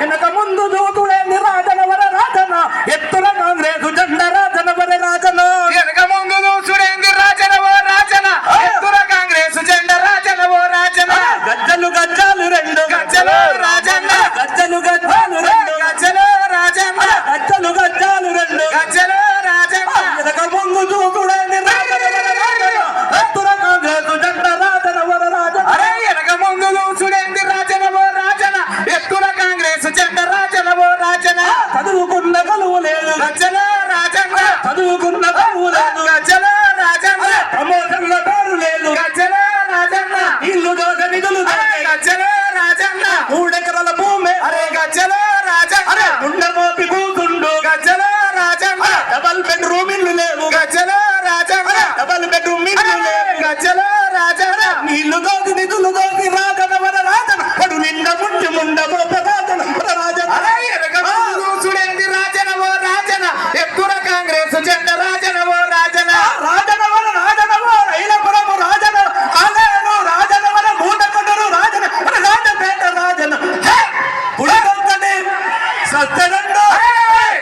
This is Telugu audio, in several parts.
వెనక ముందు దూతుడేంది రాజన వర రాజన ఎత్తుల కాంగ్రెస్ జెండా రాజన వర రాజన వెనక ముందు దూసుడేంది రాజన ఓ రాజన ఎత్తుల కాంగ్రెస్ జెండా రాజన ఓ రాజన గజ్జలు గజ్జాలు రెండు గజ్జలు రాజన్న గజ్జలు గజ్జాలు రెండు గజ్జలు రాజన్న గజ్జలు గజ్జాలు రెండు గజ్జలు రాజన్న వెనక ముందు దూతుడేంది రాజన వర రాజన ఎత్తుల కాంగ్రెస్ జెండా రాజన వర రాజన అరే వెనక ముందు దూసుడేంది రాజన ఓ రాజన ఎత్తుల కాంగ్రెస్ జెండా రాజన ఓ రాజన చదువుకున్న కలువు లేదు గజ్జలు రాజన్న చదువుకున్న కలువు లేదు గజ్జలు రాజన్న ప్రమోషన్ల పేరు లేదు గజ్జలు రాజన్న ఇల్లు దోశ నిధులు గజ్జలు రాజన్న 3 ఎకరాల భూమి అరే గజ్జలు రాజన్న ఉండ మోపి కూతుండు గజ్జలు రాజన్న డబల్ బెడ్రూమ్ ఇల్లు లేవు గజ్జలు రాజన్న డబల్ బెడ్రూమ్ ఇల్లు లేవు గజ్జలు రాజన్న నీళ్లు దోసి నిధులు దోసి రాజన వర రాజన పడు నిండ ముంచి ముండ మోప రాజన వర రాజన అరే ఎనక ముందు దూసుడేంది రాజన ఓ రాజన ఎత్తుల కాంగ్రెస్ జెండా రాజన ఓ రాజన రాజన వర రాజన ఓ రైలపురము రాజన ఆలేరు రాజన వర మూటకొండరు రాజన వర రాజపేట రాజన పుడిదొక్కడి సస్తరండు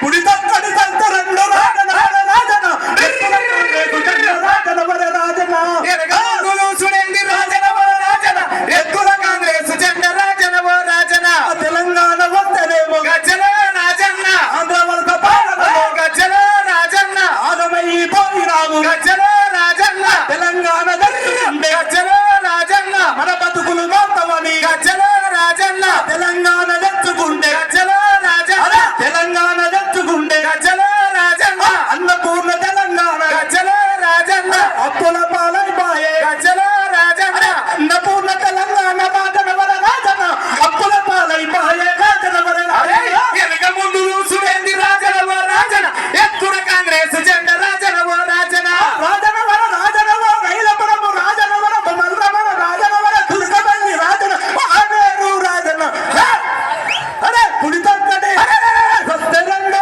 పుడిదొక్కడి సస్తరండు రాజన వర రాజన రాజన వర రాజన ఎనక ముందు దూసుడేంది రాజన ఓ రాజన ఎత్తుల కాంగ్రెస్ జెండా రాజన ఓ రాజన తెలంగాణ వస్తేనేమో గజ్జల రాజన్న ఆంధ్ర వలస పాలనలో గజ్జల రాజన్న ఆగమైపోయినాము గజ్జల రాజన్న తెలంగాణ దర్శిండే గజ్జల రాజన్న మన బతుకులు మాత్రమని గజ్జల రాజన్న తెలంగాణ తెచ్చుకుంటే గజ్జల రాజన్న తెలంగాణ తెచ్చుకుంటే గజ్జల రాజన్న అన్నపూర్ణ తెలంగాణ గజ్జల రాజన్న అప్పుల పాలైపోయే గజ్జల రాజన్న అన్నపూర్ణ తెలంగాణ రాజన వర రాజన అప్పుల పాలైపోయే రాజన వర అరే రాజన వెనక ముందు దూసుడేంది రాజన ఓ రాజన ఎత్తుల కాంగ్రెస్ జెండా రాజన ఓ రాజన రాజన వర రాజన వర రైలపురము రాజన వర మల్లవర రాజన వర దుర్గపల్లి రాజన ఆనేరు రాజన అరే పుడితక్కడి సస్తరండు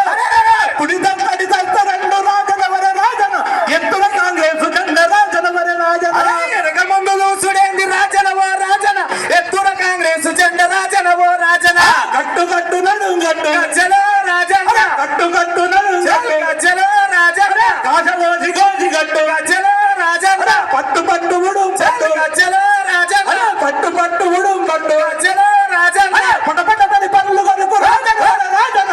పుడితక్కడి సస్తరండు రాజన వర రాజన ఎత్తుల కాంగ్రెస్ జెండా రాజన వర రాజన అరే వెనక ముందు దూసుడేంది రాజన ఓ రాజన ఎత్తుల కాంగ్రెస్ జెండా రాజన ఓ రాజన కట్టు కట్టు నడు గట్టు గజ్జల రాజన్న కట్టు కట్టు నడు గజ్జల రాజన్న కాశమోసి గోసి గట్టు గజ్జల రాజన్న పట్టు పట్టు ఉడుం పట్టు గజ్జల రాజన్న పట్టు పట్టు ఉడుం పట్టు గజ్జల రాజన్న పట పట పడి పనులు కొనుకు రాజన రాజన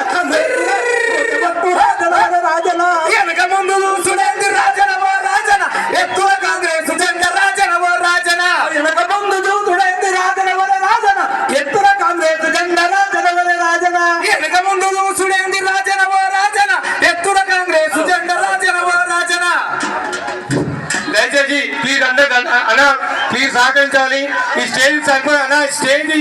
పట్టు రాజన రాజన వెనక ముందు దూసుడేంది రాజన ఓ రాజన ఎత్తుల కాంగ్రెస్ జెండా రాజన ఓ రాజన వెనక ముందు దూతుడైంది రాజన వర రాజన ఎత్తుల కాంగ్రెస్ జెండా రాజన వర రాజన వెనక ముందు దూసుడేంది రాజన ఓ రాజన ఎత్తుల కాంగ్రెస్ జెండా రాజన ఓ రాజన దయచేసి ప్లీజ్ అందరు అన్న ప్లీజ్ సహకరించాలి ఈ స్టేజ్ సరిపోయి అన్న స్టేజ్